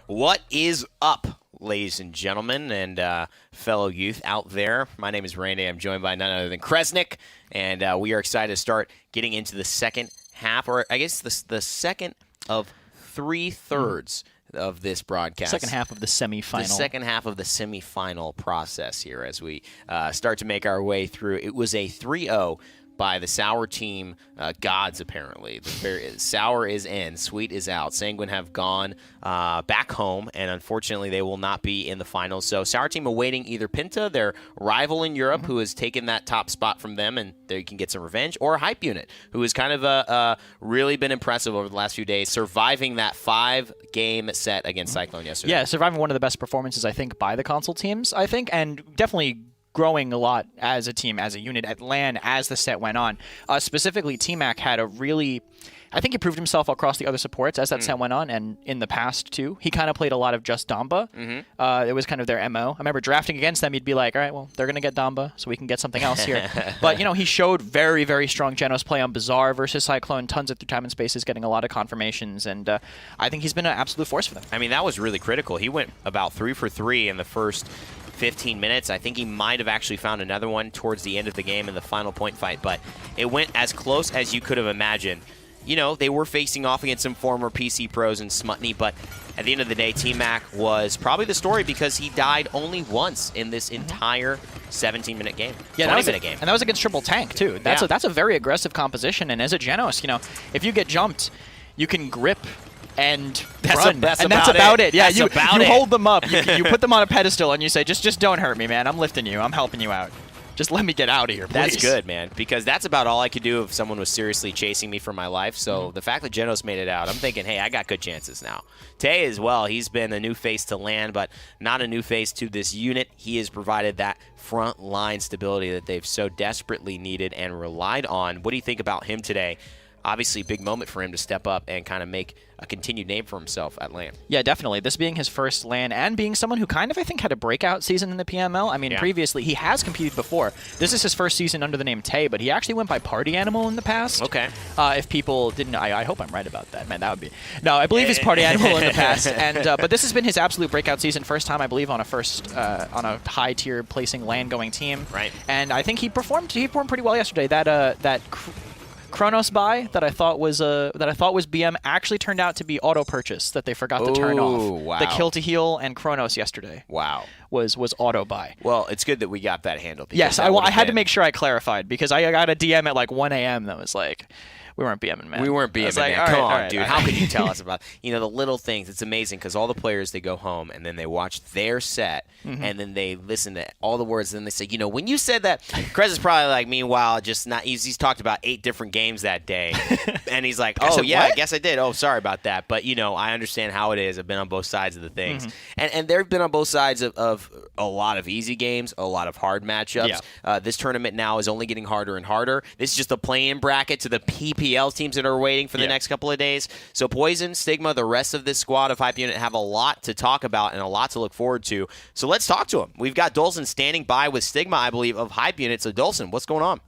What is up, ladies and gentlemen, and fellow youth out there? My name is Randy. I'm joined by none other than Kresnik, and we are excited to start getting into the second half, or I guess the second of 3/3 of this broadcast. Second half of the semifinal. The second half of the semifinal process here as we start to make our way through. It was a 3-0 by the Sour team gods, apparently. Sour is in, Sweet is out. Sanguine have gone back home, and unfortunately they will not be in the finals. So Sour team awaiting either Pinta, their rival in Europe, who has taken that top spot from them, and they can get some revenge, or Hype Unit, who has kind of really been impressive over the last few days, surviving that 5-game set against Cyclone yesterday. Yeah, surviving one of the best performances, I think, by the console teams, and definitely growing a lot as a team, as a unit at LAN as the set went on. Specifically, T-Mac had a really... I think he proved himself across the other supports as that set went on, and in the past, too. He kind of played a lot of just Damba. It was kind of their MO. I remember drafting against them, he'd be like, all right, well, they're going to get Damba, so we can get something else here. But, he showed very, very strong Genos play on Bazaar versus Cyclone, tons of through time and spaces, getting a lot of confirmations, and I think he's been an absolute force for them. I mean, that was really critical. He went about 3 for 3 in the first 15 minutes. I think he might have actually found another one towards the end of the game in the final point fight, but it went as close as you could have imagined. They were facing off against some former PC pros and Smutney, but at the end of the day, T-Mac was probably the story because he died only once in this entire 17-minute game, 20-minute game. And that was against Triple Tank, too. That's a very aggressive composition, and as a Genos, if you get jumped, you can grip and run. That's about it. Yeah, you it. hold them up. You put them on a pedestal, and you say, just don't hurt me, man. I'm lifting you. I'm helping you out. Just let me get out of here, please. That's good, man, because that's about all I could do if someone was seriously chasing me for my life. So the fact that Genos made it out, I'm thinking, hey, I got good chances now. Tay as well, he's been a new face to LAN, but not a new face to this unit. He has provided that front line stability that they've so desperately needed and relied on. What do you think about him today? Obviously, big moment for him to step up and kind of make a continued name for himself at LAN. Yeah, definitely. This being his first LAN and being someone who kind of, I think, had a breakout season in the PML. I mean, previously, he has competed before. This is his first season under the name Tay, but he actually went by Party Animal in the past. Okay. If people didn't, I hope I'm right about that, man. That would be... No, I believe he's Party Animal in the past. And but this has been his absolute breakout season. First time, I believe, on a high-tier placing LAN-going team. Right. And I think he performed pretty well yesterday. That Chronos buy that I thought was BM actually turned out to be auto purchase that they forgot to turn off. Wow. The kill to heal and Chronos yesterday. Wow. Was auto buy. Well, it's good that we got that handled. Yes, I had to make sure I clarified because I got a DM at like 1 a.m. that was like, we weren't BMing, man. We weren't BMing, like, man. Come on, right, dude. How could you tell us about the little things? It's amazing because all the players, they go home and then they watch their set and then they listen to all the words and then they say, when you said that, Krez is probably like, meanwhile, just not. He's talked about 8 different games that day, and he's like, oh yeah, I guess I did. Oh, sorry about that, but I understand how it is. I've been on both sides of the things, and they've been on both sides of a lot of easy games, a lot of hard matchups. Yeah. This tournament now is only getting harder and harder. This is just a play-in bracket to the PPL teams that are waiting for the next couple of days. So Poison, Stigma, the rest of this squad of Hype Unit have a lot to talk about and a lot to look forward to. So let's talk to him. We've got Dolson standing by with Stigma, I believe, of Hype Unit. So Dolson, what's going on?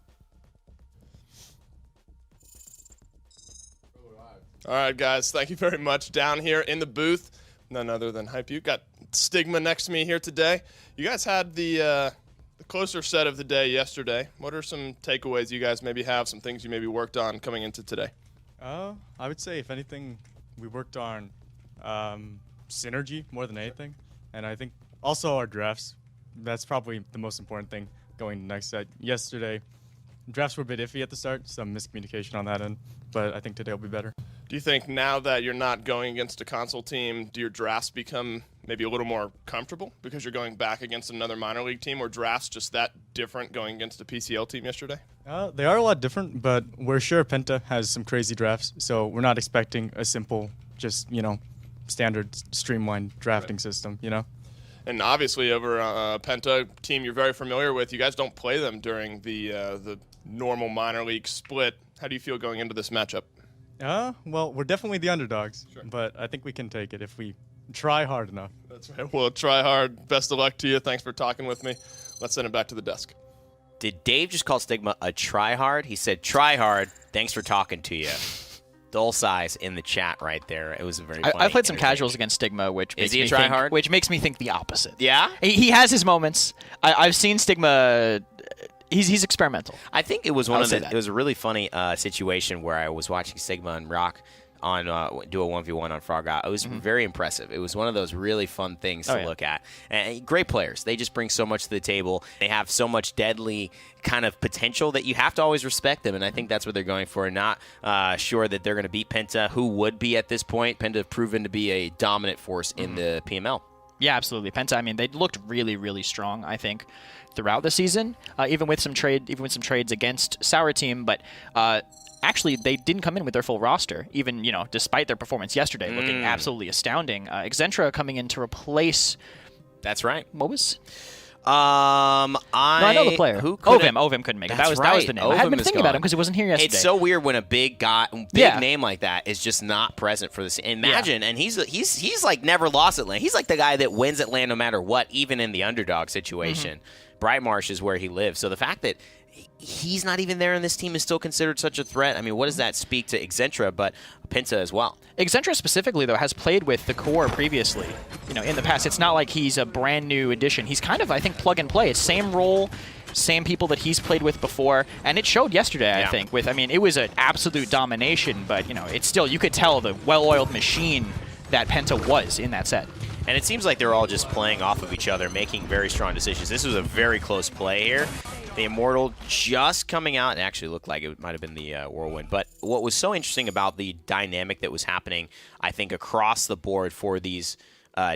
All right, guys. Thank you very much. Down here in the booth, none other than Hype Unit. Got Stigma next to me here today. You guys had the closer set of the day yesterday. What are some takeaways you guys maybe have, some things you maybe worked on coming into today? I would say, if anything, we worked on synergy more than anything. And I think also our drafts, that's probably the most important thing going next set. Yesterday, drafts were a bit iffy at the start, some miscommunication on that end, but I think today will be better. Do you think now that you're not going against a console team, do your drafts become maybe a little more comfortable because you're going back against another minor league team, or drafts just that different going against a PCL team yesterday? They are a lot different, but we're sure Penta has some crazy drafts, so we're not expecting a simple, just, standard streamlined drafting system, And obviously over Penta, team you're very familiar with, you guys don't play them during the normal minor league split. How do you feel going into this matchup? Well, we're definitely the underdogs, but I think we can take it if we try hard enough. That's right. Well, try hard. Best of luck to you. Thanks for talking with me. Let's send it back to the desk. Did Dave just call Stigma a try-hard? He said, try hard. Thanks for talking to you. Dulci's in the chat right there. It was a very funny. I played some entertaining. casuals against Stigma, which Is makes he a me think, tryhard? which makes me think the opposite. Yeah? He has his moments. I've seen Stigma. He's experimental. I think it was I one would of say the. that. It was a really funny situation where I was watching Sigma and Rock on do a 1v1 on Frog Out. It was very impressive. It was one of those really fun things to look at. And great players. They just bring so much to the table. They have so much deadly kind of potential that you have to always respect them, and I think that's what they're going for. Not sure that they're going to beat Penta, who would be at this point. Penta have proven to be a dominant force in the PML. Yeah, absolutely. Penta. I mean, they looked really, really strong, I think, throughout the season, even with some trades against Sour Team. But actually, they didn't come in with their full roster, even despite their performance yesterday, looking absolutely astounding. Exentra coming in to replace. That's right. What was? I know the player. Who Ovim couldn't make it. That was right. the name. I had been Ovim is thinking about gone. him because he wasn't here yesterday. It's so weird when a big name like that is just not present for this. Imagine, and he's like never lost at LAN. He's like the guy that wins at LAN no matter what, even in the underdog situation. Brightmarsh is where he lives. So the fact that he's not even there and this team is still considered such a threat, I mean, what does that speak to Exentra, but Penta as well? Exentra specifically, though, has played with the core previously, in the past. It's not like he's a brand new addition. He's kind of, I think, plug and play. It's same role, same people that he's played with before, and it showed yesterday, I think. It was an absolute domination, but, it's still, you could tell the well-oiled machine that Penta was in that set. And it seems like they're all just playing off of each other, making very strong decisions. This was a very close play here. The Immortal just coming out, and actually looked like it might have been the Whirlwind. But what was so interesting about the dynamic that was happening, I think, across the board for these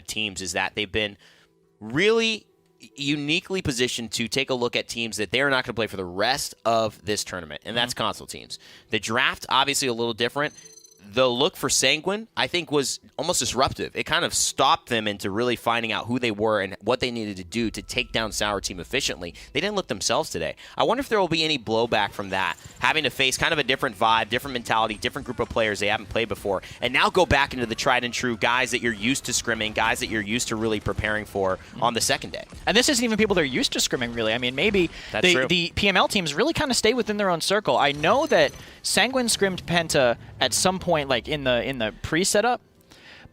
teams is that they've been really uniquely positioned to take a look at teams that they're not going to play for the rest of this tournament, and that's console teams. The draft, obviously a little different. The look for Sanguine, I think, was almost disruptive. It kind of stopped them into really finding out who they were and what they needed to do to take down Sour Team efficiently. They didn't look themselves today. I wonder if there will be any blowback from that, having to face kind of a different vibe, different mentality, different group of players they haven't played before, and now go back into the tried and true guys that you're used to scrimming, guys that you're used to really preparing for on the second day. And this isn't even people they're used to scrimming, really. I mean, maybe the PML teams really kind of stay within their own circle. I know that Sanguine scrimmed Penta at some point, like in the pre-setup,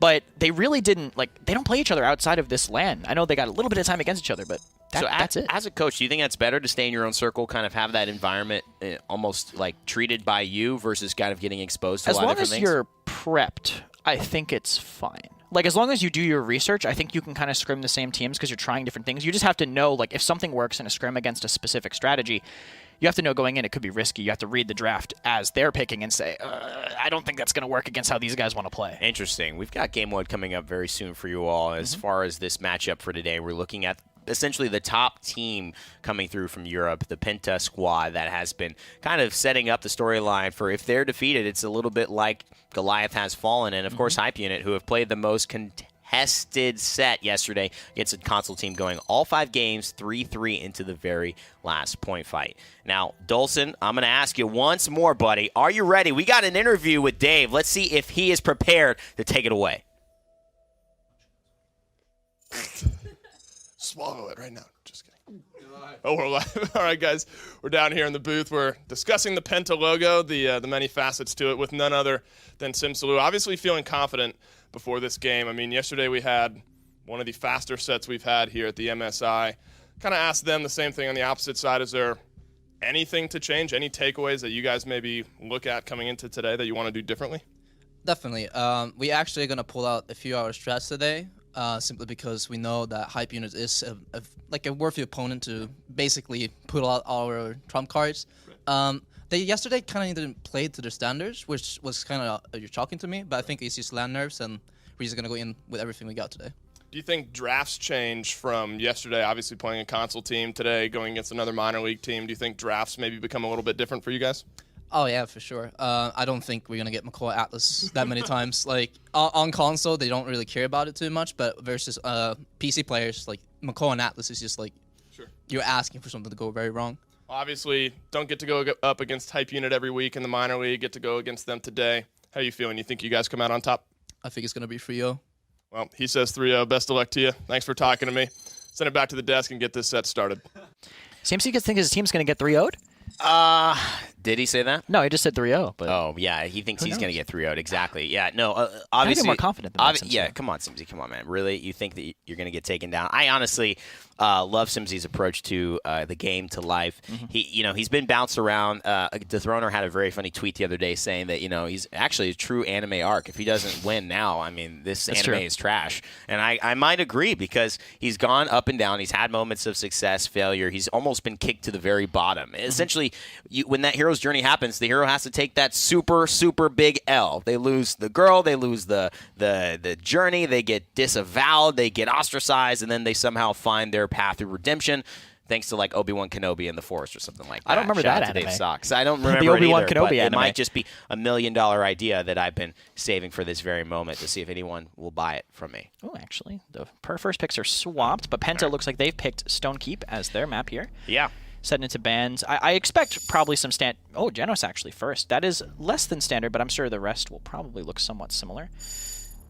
but they really didn't, they don't play each other outside of this LAN. I know they got a little bit of time against each other, but that's it. As a coach, do you think that's better to stay in your own circle, kind of have that environment almost like treated by you versus kind of getting exposed to a lot of different things? As long as you're prepped, I think it's fine. As long as you do your research, I think you can kind of scrim the same teams because you're trying different things. You just have to know, if something works in a scrim against a specific strategy, you have to know going in it could be risky. You have to read the draft as they're picking and say, I don't think that's going to work against how these guys want to play. Interesting. We've got Game Mode coming up very soon for you all. As far as this matchup for today, we're looking at essentially the top team coming through from Europe, the Penta squad that has been kind of setting up the storyline for if they're defeated, it's a little bit like Goliath has fallen. And, of course, Hype Unit, who have played the most contested set yesterday against a console team, going all 5 games, 3-3 into the very last point fight. Now, Dolson, I'm going to ask you once more, buddy. Are you ready? We got an interview with Dave. Let's see if he is prepared to take it away. Swallow it right now. Just kidding. Oh, we're live. All right, guys. We're down here in the booth. We're discussing the Penta logo, the many facets to it, with none other than Simsalou. Obviously feeling confident before this game. I mean, yesterday we had one of the faster sets we've had here at the MSI. Kind of asked them the same thing on the opposite side. Is there anything to change, any takeaways that you guys maybe look at coming into today that you want to do differently? Definitely. We actually are going to pull out a few hours stress today, simply because we know that Hype Unit is a worthy opponent to basically put out our trump cards. They yesterday kind of didn't play to their standards, which was kind of shocking to me, but I think it's just land nerves, and we're just going to go in with everything we got today. Do you think drafts change from yesterday, obviously playing a console team, today going against another minor league team? Do you think drafts maybe become a little bit different for you guys? Oh, yeah, for sure. I don't think we're going to get McCall Atlas that many times. On console, they don't really care about it too much, but versus PC players, McCall and Atlas is just sure, you're asking for something to go very wrong. Obviously, don't get to go up against Hype Unit every week in the minor league, get to go against them today. How are you feeling? You think you guys come out on top? I think it's going to be 3-0. Well, he says 3-0. Best of luck to you. Thanks for talking to me. Send it back to the desk and get this set started. CMC think his team's going to get 3-0'd? Did he say that? No, he just said 3-0. But Oh, yeah. He thinks he's going to get 3-0'd. Exactly. Yeah, no, I get obviously. more confident than that, Simsy. Yeah, come on, Simsy. Come on, man. Really? You think that you're going to get taken down? I honestly love Simsy's approach to the game, to life. He's been bounced around. Dethroner had a very funny tweet the other day saying that, he's actually a true anime arc. If he doesn't win now, I mean, this anime is trash. And I might agree, because he's gone up and down. He's had moments of success, failure. He's almost been kicked to the very bottom. Essentially, when that hero's journey happens, the hero has to take that super, super big L. They lose the girl, they lose the journey, they get disavowed, they get ostracized, and then they somehow find their path through redemption. Thanks to like Obi-Wan Kenobi in the Forest or something like that. I don't remember Shout that out to anime. Dave Sox. I don't remember The Obi-Wan it either, Kenobi but anime. It might just be $1 million idea that I've been saving for this very moment to see if anyone will buy it from me. Oh, actually, the first picks are swapped, but Penta looks like they've picked Stone Keep as their map here. Yeah. Setting into bands. I expect probably some Oh, Genos actually first. That is less than standard, but I'm sure the rest will probably look somewhat similar.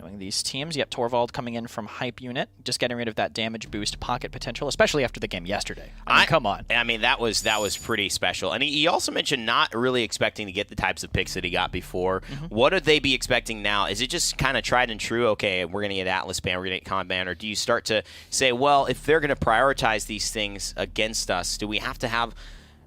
Knowing these teams, yep, Torvald coming in from Hype Unit, just getting rid of that damage boost pocket potential, especially after the game yesterday. I mean, come on. I mean, that was pretty special. And he also mentioned not really expecting to get the types of picks that he got before. What would they be expecting now? Is it just kind of tried and true? Okay, we're going to get Atlas ban, we're going to get Con ban, or do you start to say, well, if they're going to prioritize these things against us, do we have to have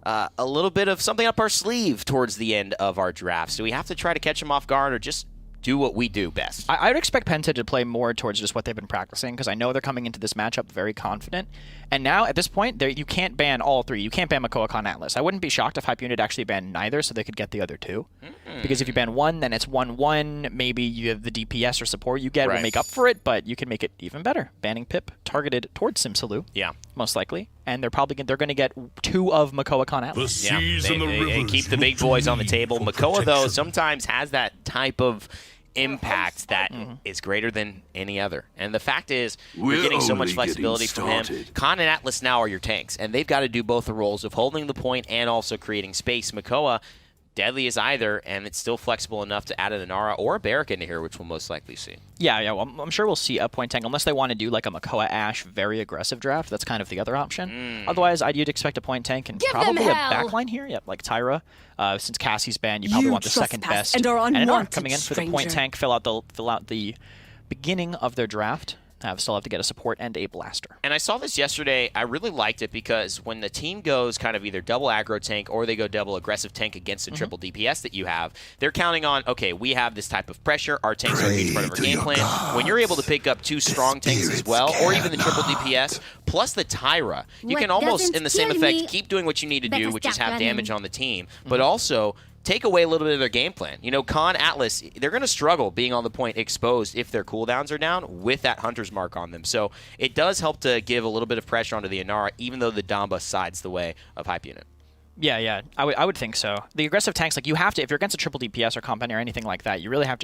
a little bit of something up our sleeve towards the end of our drafts? Do we have to try to catch them off guard, or just do what we do best? I would expect Penta to play more towards just what they've been practicing, because I know they're coming into this matchup very confident. And now, at this point, you can't ban all three. You can't ban Makoa, Con, Atlas. I wouldn't be shocked if Hype Unit actually banned neither, so they could get the other two. Because if you ban one, then it's 1-1. Maybe you have the DPS or support you get will make up for it, but you can make it even better. Banning Pip targeted towards Simsaloo. Yeah. Most likely. And they're going to get 2 of Makoa, Con, Atlas. Yeah, they keep the big boys on the table. Makoa, though, sometimes has that type of impact that is greater than any other. And the fact is, you're getting so much flexibility from him. Con and Atlas now are your tanks, and they've got to do both the roles of holding the point and also creating space. Makoa, deadly as either, and it's still flexible enough to add an Inara or a Barrack into here, which we'll most likely see. Yeah, well, I'm sure we'll see a point tank, unless they want to do like a Makoa Ash very aggressive draft. That's kind of the other option. Otherwise, you'd expect a point tank and probably a backline here. Yep, like Dayra. Since Cassie's banned, you probably want the second best. And Inara coming in for the point tank, fill out the beginning of their draft. Still have to get a support and a blaster. And I saw this yesterday. I really liked it because when the team goes kind of either double aggro tank or they go double aggressive tank against a triple DPS that you have, they're counting on, okay, we have this type of pressure. Our tanks are a huge part of our game plan. When you're able to pick up 2 strong tanks as well, or even the triple DPS, plus the Dayra, you can almost, in the same effect, keep doing what you need to do, which is have damage on the team, but also take away a little bit of their game plan. Con, Atlas, they're going to struggle being on the point exposed if their cooldowns are down with that Hunter's Mark on them. So it does help to give a little bit of pressure onto the Inara, even though the Damba sides the way of Hype Unit. Yeah, I would think so. The aggressive tanks, like you have to, if you're against a triple DPS or compound or anything like that, you really have to